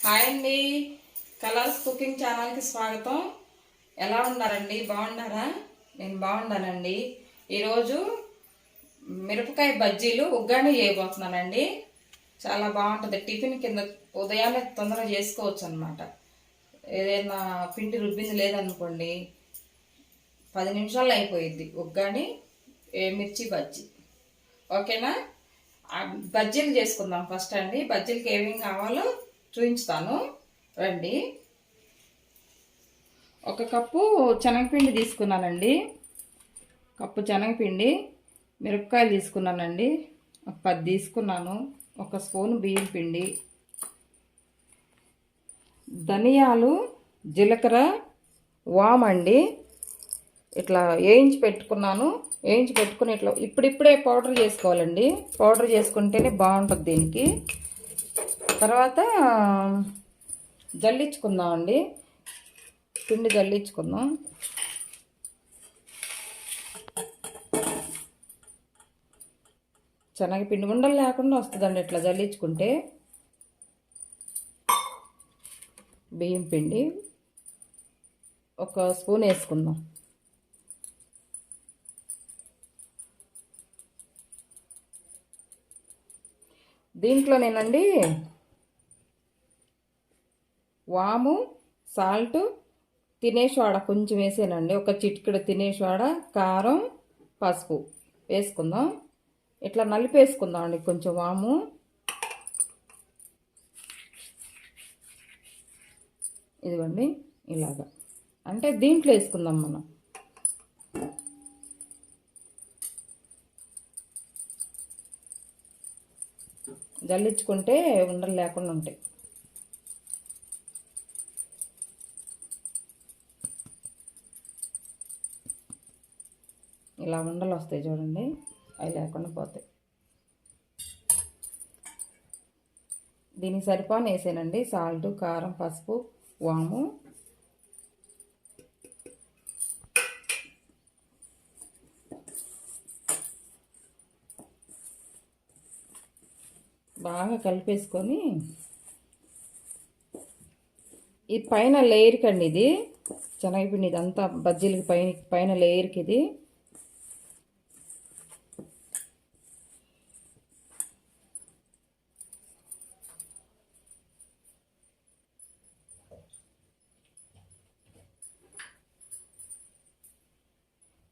Hi అండి. Colours cooking ఛానల్కి స్వాగతం. ఎలా ఉన్నారండి? బాగున్నారా? నేను బాగున్నానండి. ఈరోజు మిరపకాయ బజ్జీలు ఉగ్గాని చేయబోతున్నానండి. చాలా బాగుంటుంది. టిఫిన్ కింద ఉదయాన్నే తొందరగా చేసుకోవచ్చు అనమాట. ఏదైనా పిండి రుబ్బింది లేదనుకోండి, 10 నిమిషాల్లో అయిపోయిద్ది ఉగ్గాని మిర్చి బజ్జీ. ఓకేనా? బజ్జీలు చేసుకుందాం ఫస్ట్ అండి. బజ్జీలకి ఏమేమి కావాలో చూపించుతాను రండి. 1 కప్పు శనగపిండి తీసుకున్నానండి. కప్పు శనగపిండి. మిరపకాయలు తీసుకున్నానండి, 10 తీసుకున్నాను. 1 స్పూన్ బియ్యం పిండి, ధనియాలు, జీలకర్ర, వామండి. ఇట్లా వేయించి పెట్టుకున్నాను. వేయించి పెట్టుకుని ఇట్లా ఇప్పుడిప్పుడే పౌడర్ చేసుకోవాలండి. పౌడర్ చేసుకుంటేనే బాగుంటుంది దీనికి. తర్వాత జల్లించుకుందామండి. పిండి జల్లించుకుందాం. శనగపిండి ఉండలు లేకుండా వస్తుందండి ఇట్లా జల్లించుకుంటే. బియ్యం పిండి 1 స్పూన్ వేసుకుందాం. దీంట్లో నేనండి వాము, సాల్ట్, తినేసోడా కొంచెం వేసానండి. 1 చిటికెడు తినేసోడా, కారం, పసుపు వేసుకుందాం. ఇట్లా నలిపేసుకుందాం అండి. కొంచెం వాము, ఇదిగోండి ఇలాగా. అంటే దీంట్లో వేసుకుందాం మనం. జల్లించుకుంటే ఉండలు లేకుండా ఉంటాయి. ఇలా ఉండలు వస్తాయి చూడండి, అవి లేకుండా పోతాయి. దీనికి సరిపోని వేసానండి. సాల్ట్, కారం, పసుపు, వాము. బాగా కలిపేసుకొని ఈ పైన లేయర్కి అండి, ఇది శనగపిండి ఇదంతా బజ్జీలకి పైన లేయర్కి ఇది.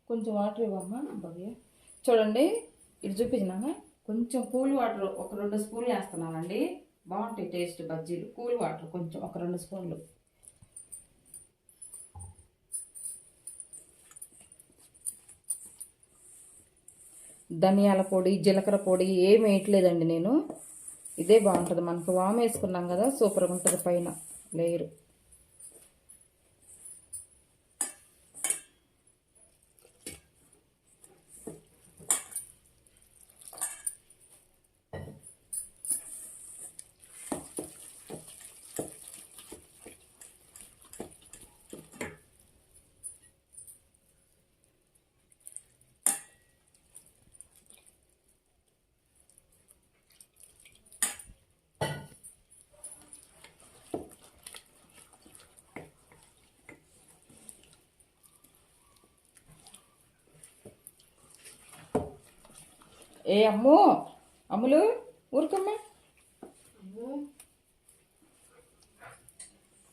కొంచెం వాటర్ ఇవ్వమ్మా భవ్య. చూడండి ఇటు చూపించినాను. కొంచెం కూల్ వాటర్ 1-2 స్పూన్లు వేస్తున్నానండి. బాగుంటాయి టేస్ట్ బజ్జీలు. కూల్ వాటర్ కొంచెం 1-2 స్పూన్లు. ధనియాల పొడి, జీలకర్ర పొడి ఏమి వేయట్లేదండి నేను. ఇదే బాగుంటుంది. మనకు వాము వేసుకున్నాం కదా, సూపర్గా ఉంటుంది పైన లేయరు. ఏ అమ్మో, అమ్ములు ఊరుకమ్మా.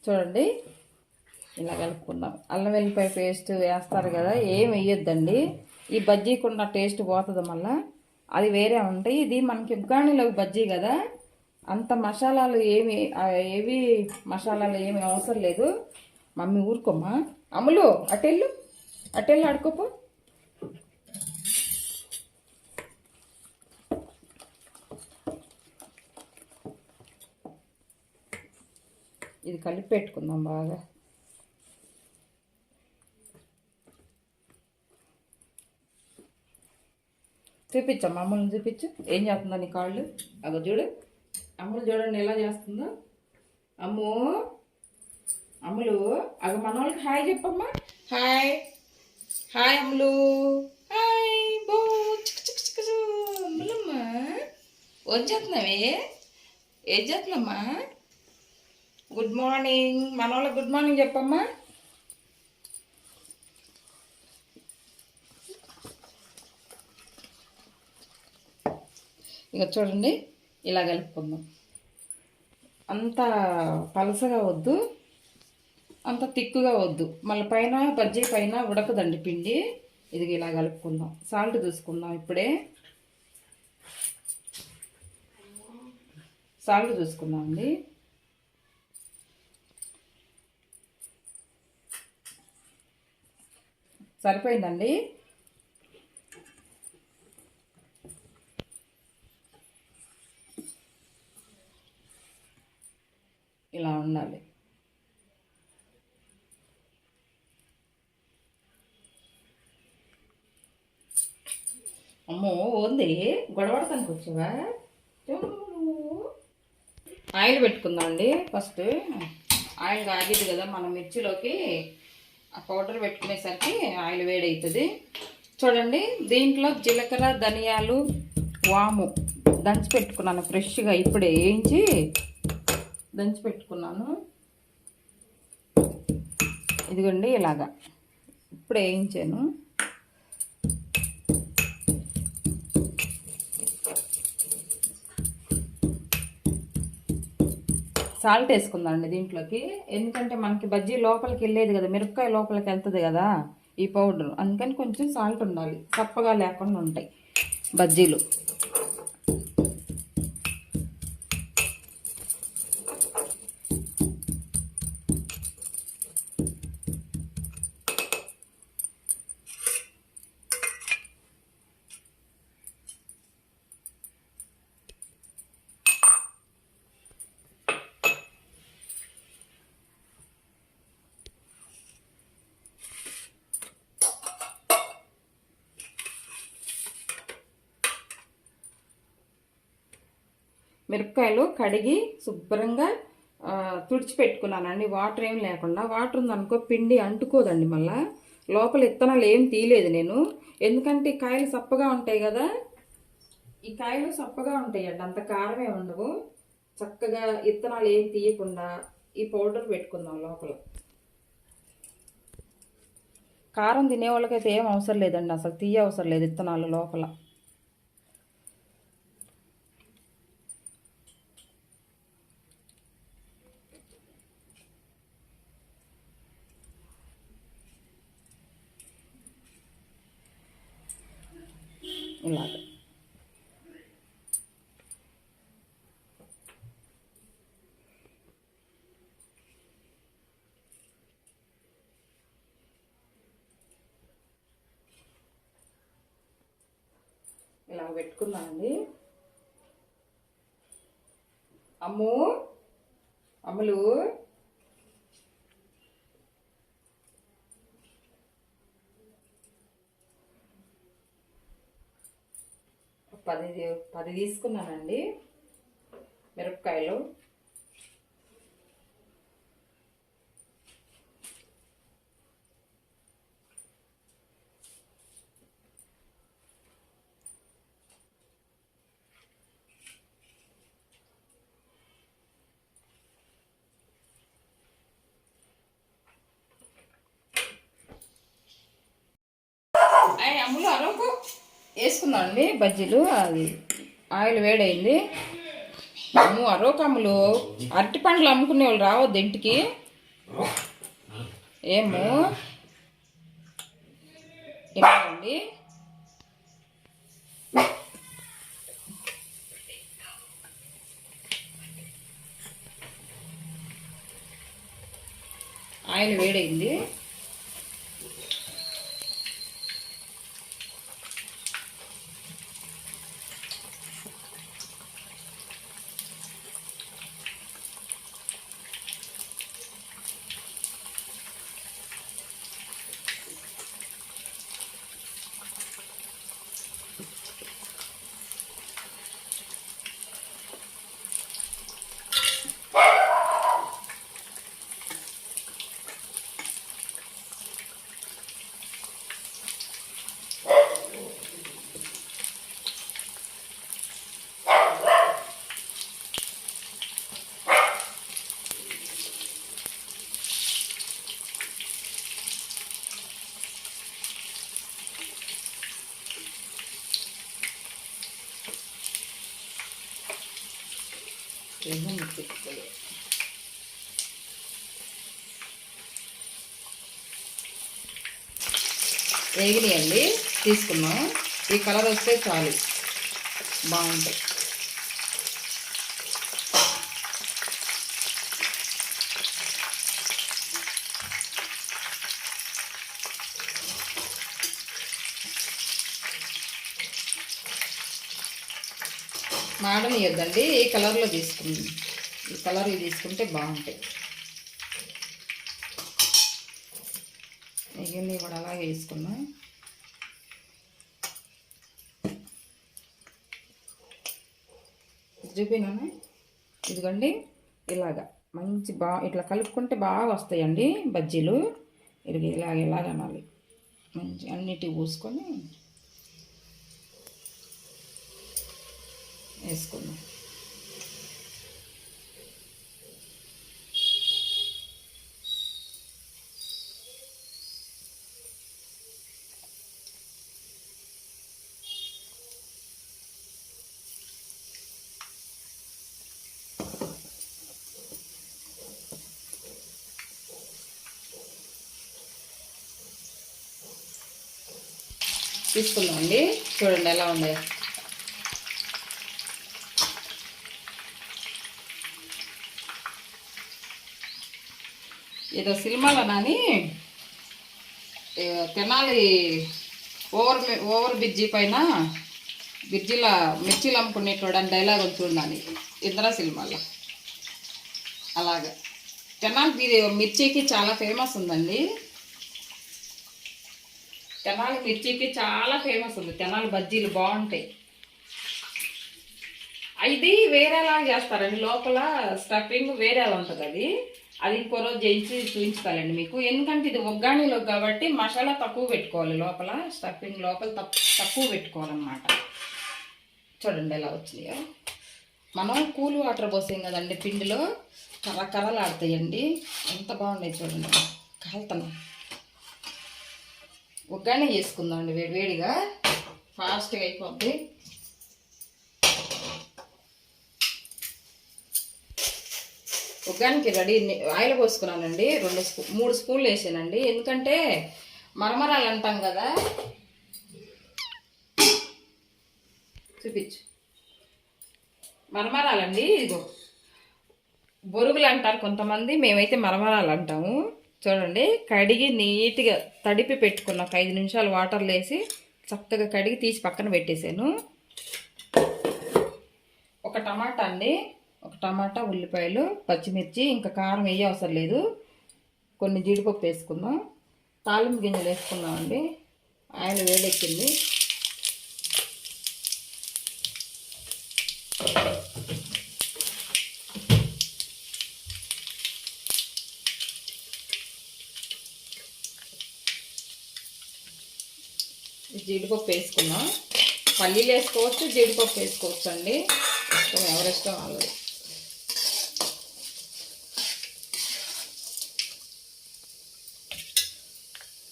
చూడండి ఇలా కలుపుకుందాం. అల్లం వెల్లిపాయ పేస్ట్ వేస్తారు కదా, ఏం వేయొద్దండి. ఈ బజ్జీకున్న టేస్ట్ పోతుంది మళ్ళా. అది వేరే ఉంటాయి. ఇది మనకి ఉగ్గానిలో బజ్జీ కదా, అంత మసాలాలు ఏవి మసాలాలు ఏమి అవసరం లేదు. మమ్మీ ఊరుకోమ్మా. అమ్ములు అటెళ్ళు ఆడుకోపో. ఇది కలిపి పెట్టుకుందాం బాగా. చూపించమ్మా, అమ్ములను చూపించు. ఏం చేస్తుందో నీ కాళ్ళు. అగో చూడు అమ్ములు, చూడండి ఎలా చేస్తుందో. అమ్ములు అగ మన వాళ్ళకి హాయ్ చెప్పమ్మా. హాయ్ హాయ్ అమ్ములు, హాయ్. బో అమ్ములమ్మా, ఏం చేస్తున్నావే? ఏం చేస్తున్నామ్మా? Good morning. మన వాళ్ళకి గుడ్ మార్నింగ్ చెప్పమ్మా. ఇక చూడండి, ఇలా కలుపుకుందాం. అంత పలసగా వద్దు, అంత తిక్కుగా వద్దు. మళ్ళీ పైన బజ్జీ పైన ఉడకదండి పిండి. ఇది ఇలా కలుపుకుందాం. సాల్ట్ చూసుకుందాం. ఇప్పుడే సాల్ట్ చూసుకుందాం అండి. సరిపోయిందండి. ఇలా ఉండాలి. అమ్మో ఉంది, గొడవడతానికి వచ్చావా? ఆయిల్ పెట్టుకుందాం అండి. ఫస్ట్ ఆయిల్ కాగిద్ది కదా, మన మిర్చిలోకి ఆ పౌడర్ పెట్టుకునేసరికి ఆయిల్ వేడవుతుంది. చూడండి, దీంట్లో జీలకర్ర, ధనియాలు, వాము దంచి పెట్టుకున్నాను. ఫ్రెష్గా ఇప్పుడే వేయించి దంచి పెట్టుకున్నాను. ఇదిగోండి, ఇలాగా ఇప్పుడే వేయించాను. సాల్ట్ వేసుకుందాం అండి దీంట్లోకి. ఎందుకంటే మనకి బజ్జీ లోపలికి వెళ్ళేది కదా, మిరపకాయ లోపలికి వెళ్తుంది కదా ఈ పౌడర్. అందుకని కొంచెం సాల్ట్ ఉండాలి, చప్పగా లేకుండా ఉంటాయి బజ్జీలు. మిరపకాయలు కడిగి శుభ్రంగా తుడిచిపెట్టుకున్నానండి. వాటర్ ఏం లేకుండా. వాటర్ ఉందనుకో పిండి అంటుకోదండి. మళ్ళా లోపల ఇత్తనాలు ఏం తీయలేదు నేను, ఎందుకంటే ఈ కాయలు సప్పగా ఉంటాయి కదా. ఈ కాయలు సప్పగా ఉంటాయండి, అంత కారమే ఉండవు. చక్కగా ఇత్తనాలు ఏం తీయకుండా ఈ పౌడర్ పెట్టుకుందాం లోపల. కారం తినే వాళ్ళకైతే ఏం అవసరం లేదండి, అసలు తీయ అవసరం లేదు ఇత్తనాలు లోపల. ఇలాగ ఇలా పెట్టుకున్నానండి. అమ్ము అమ్ములు, పది తీసుకున్నానండి మిరపకాయలు. అమ్ములు అరకు వేసుకుందాం అండి బజ్జీలు. అది ఆయిల్ వేడైంది. అమ్ము అరోకమ్ములు, అరటి పండ్లు అమ్ముకునే వాళ్ళు రావద్దు ఇంటికి. ఏమో ఏమండి, ఆయిల్ వేడైంది. వేగినాయండి, తీసుకున్నాం. ఈ కలర్ వస్తే చాలు, బాగుంటాయి. మాడనియొద్దండి, ఈ కలర్లో తీసుకుంది. ఈ కలర్ తీసుకుంటే బాగుంటాయి. ఇవన్నీ కూడా అలాగే వేసుకున్నా. చూపినాను, ఇదిగోండి ఇలాగా మంచి ఇట్లా కలుపుకుంటే బాగా వస్తాయండి బజ్జీలు. ఇలాగ అనాలి. మంచి అన్నిటివి పూసుకొని వేసుకుందాం. తీసుకుందామండి, చూడండి ఎలా ఉంది. ఏదో సినిమాలో నాని తెనాలి ఓవర్ బ్రిడ్జి పైన బ్రిడ్జిలో మిర్చీలు అమ్ముకునేటోడు అని డైలాగ్ చూడాలి ఇందిరా సినిమాలో. అలాగా తెనాలి మిర్చికి చాలా ఫేమస్ ఉందండి. తెనాలి మిర్చికి చాలా ఫేమస్ ఉంది. తెనాలి బజ్జీలు బాగుంటాయి. ఇది వేరేలా చేస్తారండి, లోపల స్టఫింగ్ వేరే ఉంటుంది. అది ఇంకో రోజు చేయించి చూపించుకోవాలండి మీకు. ఎందుకంటే ఇది ఒగ్గానిలో కాబట్టి మసాలా తక్కువ పెట్టుకోవాలి, లోపల స్టఫింగ్ లోపల తక్కువ పెట్టుకోవాలన్నమాట. చూడండి ఎలా వచ్చినాయో. మనం కూల్ వాటర్ పోసాం కదండి పిండిలో, కర్రలు ఆడతాయండి. ఎంత బాగున్నాయి చూడండి. కాలుతున్నాం. ఒగ్గానే చేసుకుందామండి, వేడివేడిగా ఫాస్ట్గా అయిపోద్ది. ఒగ్గానికి రెడీ. ఆయిల్ పోసుకున్నానండి, 3 స్పూన్లు వేసానండి. ఎందుకంటే మరమరాలు అంటాం కదా. చూపించు. మరమరాలండి, ఇదిగో బొరుగులు అంటారు కొంతమంది, మేమైతే మరమరాలు అంటాము. చూడండి, కడిగి నీట్గా తడిపి పెట్టుకున్న 5 నిమిషాలు వాటర్లో వేసి చక్కగా కడిగి తీసి పక్కన పెట్టేసాను. ఒక టమాటా అండి, ఒక టమాటా, ఉల్లిపాయలు, పచ్చిమిర్చి, ఇంకా కారం వేయ అవసరం లేదు. కొన్ని జీడిపప్పు వేసుకుందాం. తాలింపు గింజలు వేసుకుందామండి. ఆయిల్ వేడెక్కింది. జీడిపప్పు వేసుకున్నాం. పల్లీలు వేసుకోవచ్చు, జీడిపప్పు వేసుకోవచ్చు అండి, ఇష్టం, ఎవరిష్టం వాళ్ళది.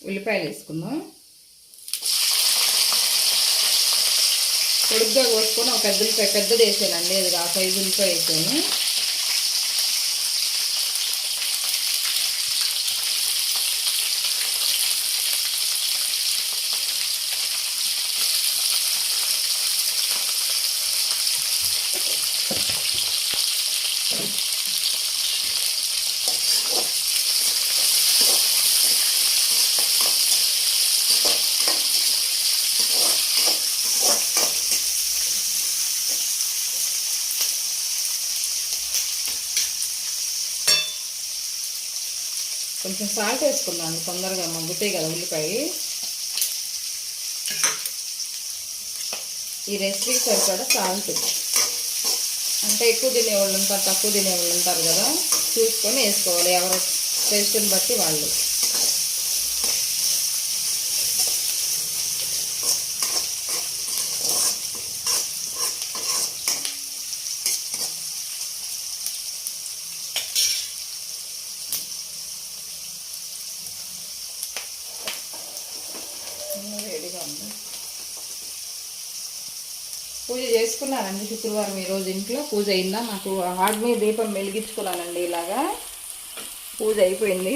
ఉల్లిపాయలు వేసుకుందాం. పొడుగ్గా కోసుకొని ఒక పెద్దది వేసానండి, అది ఆ 5 ఉల్లిపాయ వేసాను. కొంచెం సాల్ట్ వేసుకున్నాను, తొందరగా మగ్గుతాయి కదా ఉల్లిపాయ. ఈ రెసిపీకి సరిపడా సాల్ట్, అంటే ఎక్కువ తినేవాళ్ళు ఉంటారు, తక్కువ తినేవాళ్ళు ఉంటారు కదా, చూసుకొని వేసుకోవాలి, ఎవరి టేస్ట్ని బట్టి వాళ్ళు. వేడిగా ఉంది. పూజ చేసుకున్నానండి శుక్రవారం ఈరోజు ఇంట్లో పూజ అయిందా. నాకు ఆగ్నేయ దీపం వెలిగించుకున్నానండి. ఇలాగా పూజ అయిపోయింది.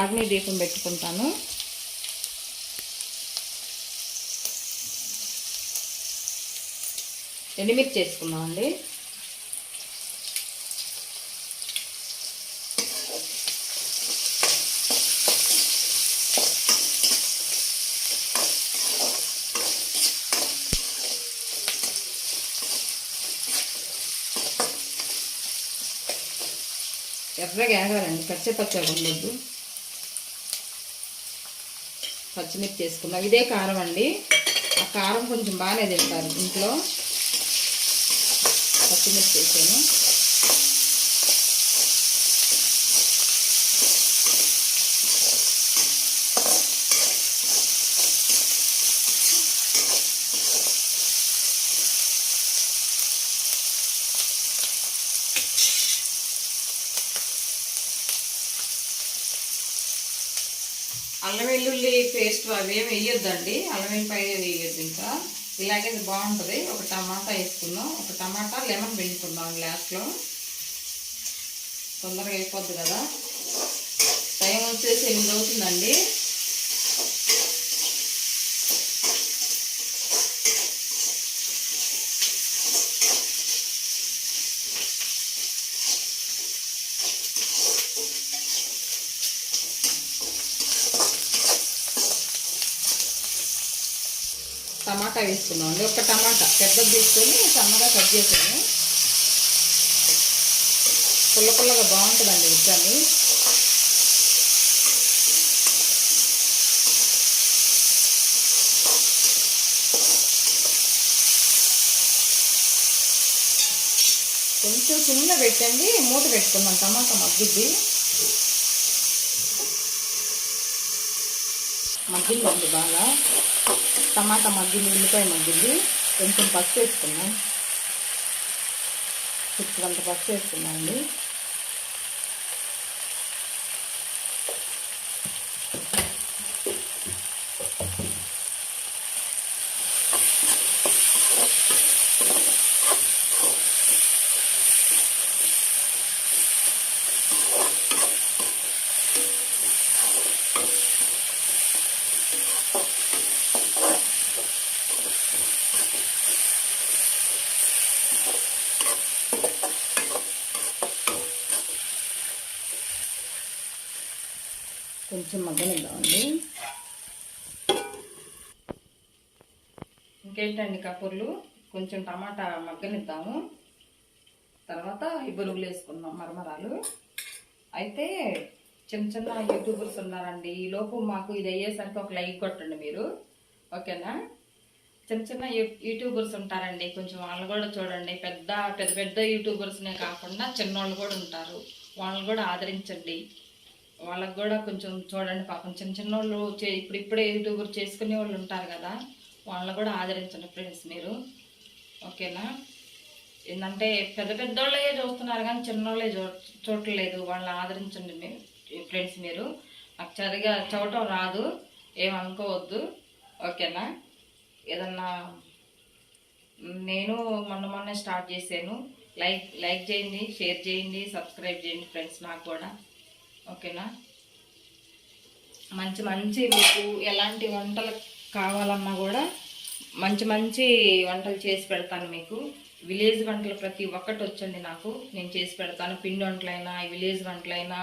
ఆగ్నేయ దీపం పెట్టుకుంటాను. ఎండుమిర్చి చేసుకున్నామండి. ఎర్రగా ఏగాలండి, పచ్చగా ఉండొద్దు. పచ్చిమిర్చి వేసుకున్నాం. ఇదే కారం అండి. ఆ కారం కొంచెం బాగానే తింటారు ఇంట్లో. పచ్చిమిర్చి వేసాను. అల్లం వెల్లుల్లి పేస్ట్ అవేమి వేయొద్దండి. అల్లం వెల్లిపాయ వేయొద్దు. ఇంకా ఇలాగే బాగుంటుంది. ఒక టమాటా వేసుకుందాం. ఒక టమాటా లెమన్ పిండుకుందాం గ్లాస్లో. తొందరగా అయిపోద్ది కదా. టైం వచ్చేసి 8 అవుతుందండి. టమాటా వేసుకున్నాం అండి. ఒక టమాటా పెద్దది తీసుకొని సన్నగా కట్ చేసాను. పుల్లగా బాగుంటుందండి ఉద్దాన్ని. కొంచెం చిన్న పెట్టండి, మూత పెట్టుకుందాం. టమాటా మగ్గిద్ది. మగ్గిందండి బాగా. టమాటా మగ్గింది, ఉల్లిపాయ మగ్గింది. కొంచెం పసుపు వేసుకున్నాం. కొంత పసుపు వేసుకున్నామండి. కొంచెం మగ్గనిద్దామండి. ఇంకేంటండి కబుర్లు. కొంచెం టమాటా మగ్గనిద్దాము. తర్వాత ఈ బొరుగులు వేసుకుందాం, మరమరాలు. అయితే చిన్న యూట్యూబర్స్ ఉన్నారండి. ఈలోపు మాకు ఇది అయ్యేసరికి ఒక లైక్ కొట్టండి మీరు, ఓకేనా. చిన్న యూట్యూబర్స్ ఉంటారండి. కొంచెం వాళ్ళు కూడా చూడండి. పెద్ద యూట్యూబర్స్నే కాకుండా చిన్నోళ్ళు కూడా ఉంటారు. వాళ్ళని కూడా ఆదరించండి. వాళ్ళకు కూడా కొంచెం చూడండి. పాపం చిన్నోళ్ళు ఇప్పుడే యూట్యూబర్ చేసుకునే వాళ్ళు ఉంటారు కదా. వాళ్ళని కూడా ఆదరించండి ఫ్రెండ్స్ మీరు, ఓకేనా. ఏంటంటే పెద్దోళ్ళే చూస్తున్నారు కానీ చిన్నోళ్ళే చూడలేదు. వాళ్ళని ఆదరించండి ఫ్రెండ్స్ మీరు. నాకు సరిగా చూడటం రాదు, ఏమనుకోవద్దు, ఓకేనా. ఏదన్నా నేను మొన్నే స్టార్ట్ చేశాను. లైక్ చేయండి, షేర్ చేయండి, సబ్స్క్రైబ్ చేయండి ఫ్రెండ్స్ నాకు కూడా, ఓకేనా. మంచి మీకు ఎలాంటి వంటలు కావాలన్నా కూడా మంచి వంటలు చేసి పెడతాను మీకు. విలేజ్ వంటలు ప్రతి ఒక్కటి వచ్చండి నాకు. నేను చేసి పెడతాను. పిండి వంటలైనా, విలేజ్ వంటలైనా,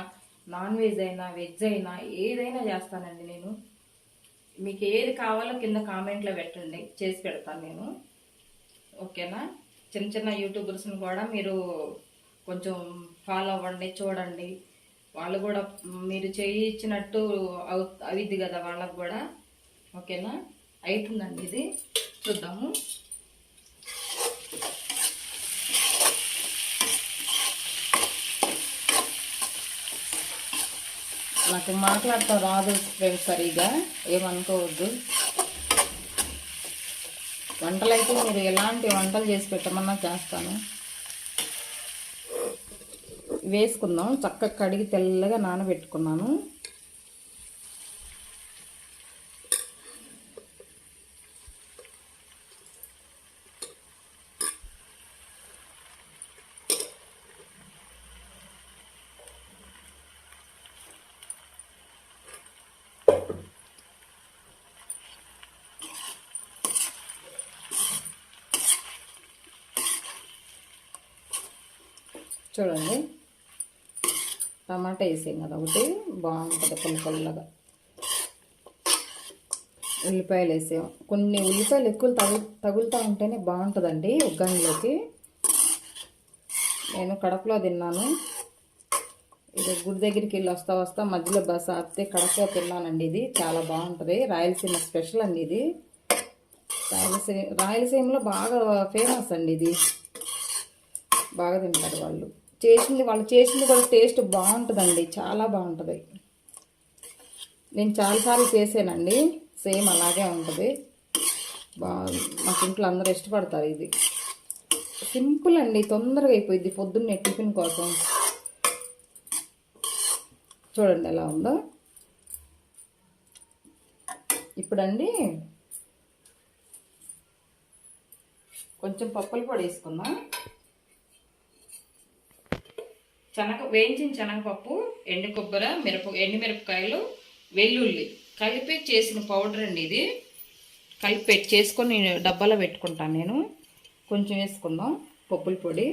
నాన్ వెజ్ అయినా, వెజ్ అయినా, ఏదైనా చేస్తానండి నేను. మీకు ఏది కావాలో కింద కామెంట్లో పెట్టండి, చేసి పెడతాను నేను, ఓకేనా. చిన్న యూట్యూబర్స్ని కూడా మీరు కొంచెం ఫాలో అవ్వండి, చూడండి. వాళ్ళు కూడా మీరు చేయించినట్టు అవిద్ది కదా వాళ్ళకు కూడా, ఓకేనా. అవుతుందండి ఇది, చూద్దాము. నాకు మాట్లాడటం రాదు ఫ్రెండ్స్ సరిగా, ఏమనుకోవద్దు. వంటలు అయితే మీరు ఎలాంటి వంటలు చేసి పెట్టమన్నా చేస్తాను. వేసుకుందాం. చక్కగా కడిగి తెల్లగా నానబెట్టుకున్నాను. చూడండి, టమాటా వేసాం కదా ఒకటి, బాగుంటుంది పుల్లగా. ఉల్లిపాయలు వేసాం, కొన్ని ఉల్లిపాయలు ఎక్కువ తగులుతూ ఉంటేనే బాగుంటుందండి ఉగ్గానిలోకి. నేను కడపలో తిన్నాను, ఇది గుడి దగ్గరికి వెళ్ళి వస్తా మధ్యలో బస్ ఆపితే కడపలో తిన్నానండి. ఇది చాలా బాగుంటుంది, రాయలసీమ స్పెషల్ అండి ఇది. రాయలసీమలో బాగా ఫేమస్ అండి ఇది, బాగా తింటారు వాళ్ళు చేసింది కూడా టేస్ట్ బాగుంటుందండి, చాలా బాగుంటుంది. నేను చాలాసార్లు చేసానండి, సేమ్ అలాగే ఉంటుంది. మాకు ఇంట్లో అందరూ ఇష్టపడతారు. ఇది సింపుల్ అండి, తొందరగా అయిపోయింది పొద్దున్నే టిఫిన్ కోసం. చూడండి ఎలా ఉందో. ఇప్పుడండి కొంచెం పప్పుల పొడి వేసుకుందాం. వేయించిన శనగపప్పు, ఎండు కొబ్బరి, ఎండుమిరపకాయలు, వెల్లుల్లి కలిపి చేసిన పౌడర్ అండి ఇది. కలిపి చేసుకొని డబ్బాలో పెట్టుకుంటాను నేను. కొంచెం వేసుకుందాం పప్పుల పొడి.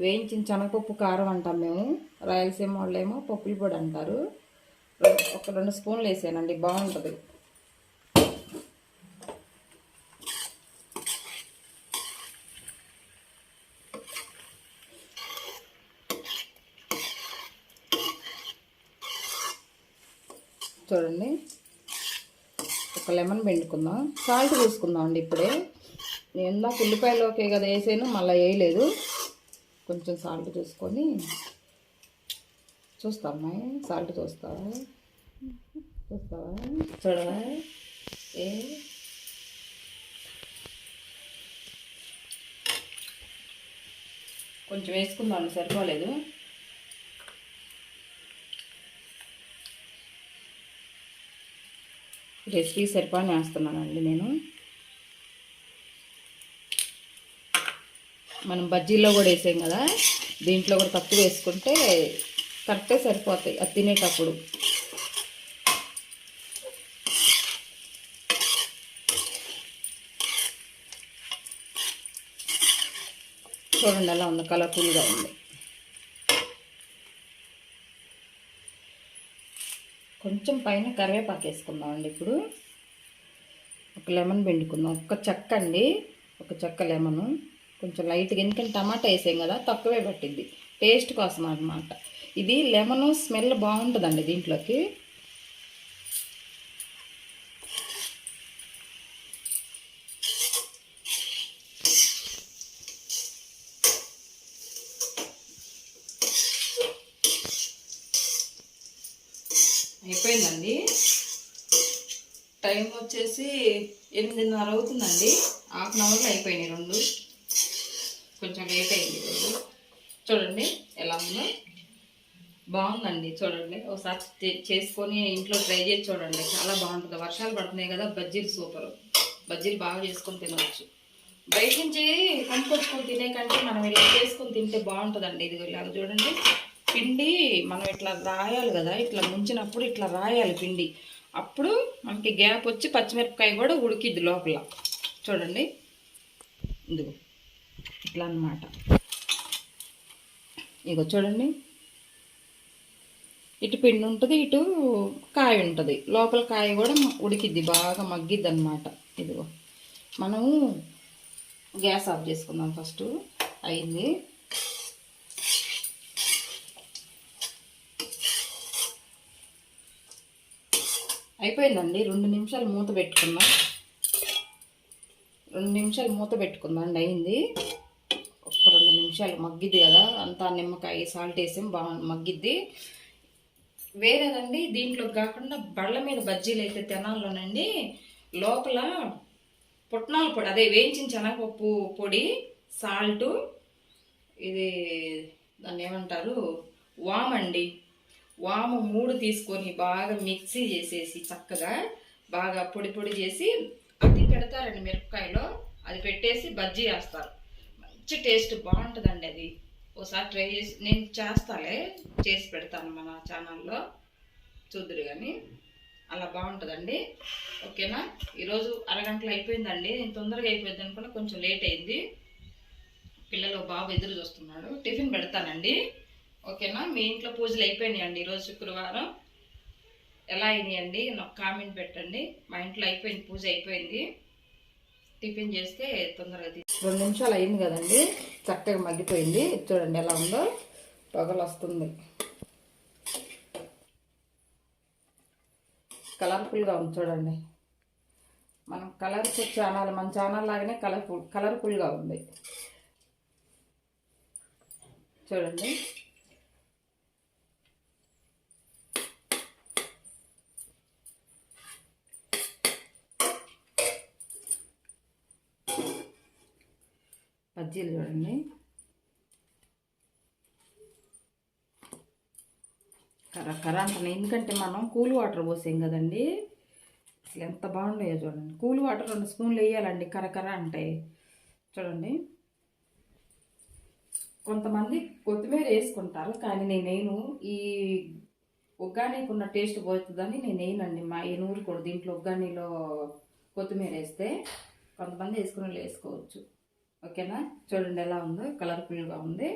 వేయించిన శనగపప్పు కారం అంటాం మేము, రాయలసీమ వాళ్ళు ఏమో పప్పుల పొడి అంటారు. ఒక 2 స్పూన్లు వేసానండి, బాగుంటుంది. చూడండి, ఒక లెమన్ పిండుకుందాం. సాల్ట్ తీసుకుందాం అండి ఇప్పుడే. నేను ఇందాక ఉల్లిపాయలోకే కదా వేసాను, మళ్ళీ వేయలేదు. కొంచెం సాల్ట్ చూసుకొని చూస్తామా, సాల్ట్ చూస్తావా చూడవా? కొంచెం వేసుకుందాం, సరిపోలేదు. రెసిపీ సరిపోని వేస్తున్నానండి నేను. మనం బజ్జీలో కూడా వేసాం కదా, దీంట్లో కూడా తక్కువ వేసుకుంటే కరెక్ట్గా సరిపోతాయి అది తినేటప్పుడు. చూడండి ఎలా ఉంది, కలర్ఫుల్గా ఉంది. కొంచెం పైన కరివేపాకు వేసుకుందామండి. ఇప్పుడు ఒక లెమన్ పిండుకుందాం, ఒక చెక్క అండి, ఒక చెక్క లెమను. కొంచెం లైట్గా, ఎందుకంటే టమాటా వేసాం కదా, తక్కువే పట్టింది టేస్ట్ కోసం అన్నమాట. ఇది లెమను స్మెల్ బాగుంటుందండి దీంట్లోకి. అయిపోయిందండి, టైం వచ్చేసి 8:30 అవుతుందండి. హాఫ్ అన్ అవర్లో అయిపోయినాయి 2. కొంచెం లేట్ అయింది ఈరోజు. చూడండి ఎలా ఉందో, బాగుందండి. చూడండి, ఒకసారి చేసుకొని ఇంట్లో ట్రై చేసి చూడండి, చాలా బాగుంటుంది. వర్షాలు పడుతున్నాయి కదా, బజ్జీలు సూపర్. బజ్జీలు బాగా చేసుకొని తినవచ్చు. బయట నుంచి కొనుక్కొచ్చుకొని తినే కంటే మనం ఇలా చేసుకొని తింటే బాగుంటుందండి. ఇది ఇలాగ చూడండి, పిండి మనం ఇట్లా రాయాలి కదా, ఇట్లా ముంచినప్పుడు ఇట్లా రాయాలి పిండి. అప్పుడు మనకి గ్యాప్ వచ్చి పచ్చిమిరపకాయ కూడా ఉడికిద్ది లోపల. చూడండి, ఇదిగో ఇట్లా అన్నమాట. ఇగో చూడండి, ఇటు పిండి ఉంటుంది, ఇటు కాయ ఉంటుంది. లోపల కాయ కూడా ఉడికిద్ది, బాగా మగ్గిద్ది అన్నమాట. ఇదిగో మనము గ్యాస్ ఆఫ్ చేసుకుందాం ఫస్ట్. అయింది. అయిపోయిందండి, 2 నిమిషాలు మూత పెట్టుకుందాం. 2 నిమిషాలు మూత పెట్టుకుందాం, అయింది. ఒక 2 నిమిషాలు మగ్గిద్ది కదా, అంతా నిమ్మకాయ సాల్ట్ వేసాం, బాగా మగ్గిద్ది. వేరేదండి, దీంట్లో కాకుండా బళ్ళ మీద బజ్జీలు అయితే తినాలోనండి, లోపల పుట్నాల పొడి, అదే వేయించిన శనగపప్పు పొడి, సాల్టు, ఇది దాన్ని ఏమంటారు, వామండి. వాము 3 తీసుకొని బాగా మిక్సీ చేసేసి చక్కగా బాగా పొడి చేసి అది పెడతారండి మిరపకాయలో. అది పెట్టేసి బజ్జీ వేస్తారు, మంచి టేస్ట్ బాగుంటుందండి. అది ఒకసారి ట్రై చేసి, నేను చేసి పెడతాను మన ఛానల్లో, చూద్దరు కానీ అలా బాగుంటుందండి. ఓకేనా, ఈరోజు అరగంటలో అయిపోయిందండి. నేను తొందరగా అయిపోయింది అనుకున్నా, కొంచెం లేట్ అయింది. పిల్లలు బాబు ఎదురు చూస్తున్నాడు. టిఫిన్ పెడతానండి. ఓకేనా? మీ ఇంట్లో పూజలు అయిపోయినాయండి ఈరోజు శుక్రవారం. ఎలా అయినాయండి నాకు కామెంట్ పెట్టండి. మా ఇంట్లో అయిపోయింది, పూజ అయిపోయింది. టిఫిన్ చేస్తే తొందరగా 2 నిమిషాలు అయింది కదండి, చక్కగా మగ్గిపోయింది. చూడండి ఎలా ఉందో, పొగలు వస్తుంది. కలర్ఫుల్గా ఉంది చూడండి. మనం కలర్ఫుల్ ఛానల్, మన ఛానల్ లాగానే కలర్ఫుల్గా ఉంది చూడండి. బజ్జీలు చూడండి, కర్ర అంటున్నాయి. ఎందుకంటే మనం కూల్ వాటర్ పోసాం కదండి. అసలు ఎంత బాగున్నాయో చూడండి. కూల్ వాటర్ 2 స్పూన్లు వేయాలండి, కర్ర అంటాయి చూడండి. కొంతమంది కొత్తిమీర వేసుకుంటారు, కానీ నేను ఈ ఉగ్గానీకి ఉన్న టేస్ట్ పోతుందని నేను వేయనండి. మా ఈ నూరు కూడా దీంట్లో ఉగ్గానీలో కొత్తిమీర వేస్తే, కొంతమంది వేసుకుని వేసుకోవచ్చు. ఓకేనా? చూడండి ఎలా ఉందో, కలర్ఫుల్గా ఉంది.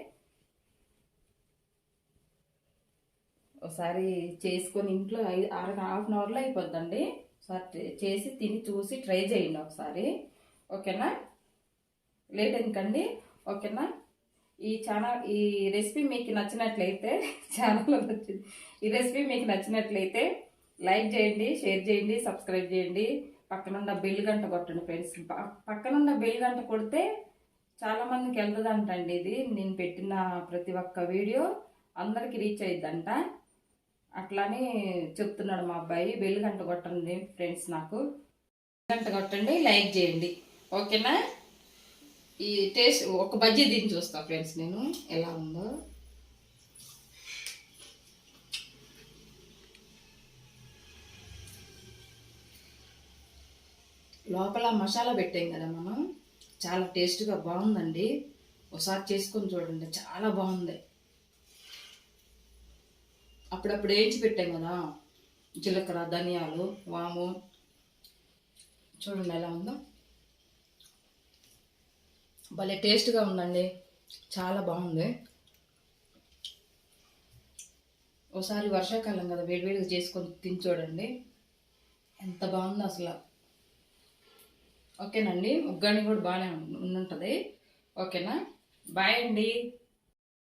ఒకసారి చేసుకొని ఇంట్లో 1/2 అవర్లో అయిపోద్దండి. ఒకసారి చేసి తిని చూసి ట్రై చేయండి ఒకసారి. ఓకేనా? లేట్ ఎందుకండి. ఓకేనా? ఈ రెసిపీ మీకు నచ్చినట్లయితే ఛానల్లో వచ్చింది. ఈ రెసిపీ మీకు నచ్చినట్లయితే లైక్ చేయండి, షేర్ చేయండి, సబ్స్క్రైబ్ చేయండి. పక్కనున్న బెల్ గంట కొట్టండి ఫ్రెండ్స్. పక్కనున్న బెల్ గంట కొడితే చాలామందికి వెళ్తుందంటండి. ఇది నేను పెట్టిన ప్రతి ఒక్క వీడియో అందరికి రీచ్ అయ్యిద్దంట. అట్లానే చెప్తున్నాడు మా అబ్బాయి. బెల్ గంట కొట్టండి ఫ్రెండ్స్, నాకు గంట కొట్టండి, లైక్ చేయండి. ఓకేనా? ఈ టేస్ట్ ఒక బజ్జీ దీన్ని చూస్తా ఫ్రెండ్స్ నేను ఎలా ఉందో. లోపల మసాలా పెట్టాం కదా మనం, చాలా టేస్ట్గా బాగుందండి. ఒకసారి చేసుకొని చూడండి, చాలా బాగుంది. అప్పుడప్పుడు వేయించి పెట్టాం కదా, జీలకర్ర, ధనియాలు, వాము. చూడండి ఎలా ఉందో, భలే టేస్ట్గా ఉందండి, చాలా బాగుంది. ఒకసారి వర్షాకాలం కదా, వేడివేడిగా చేసుకొని తిని చూడండి, ఎంత బాగుందో అసలు. ఓకేనండి, ఉగ్గాని కూడా బాగానే ఉంటుంది. ఓకేనా? బాయ్ అండి.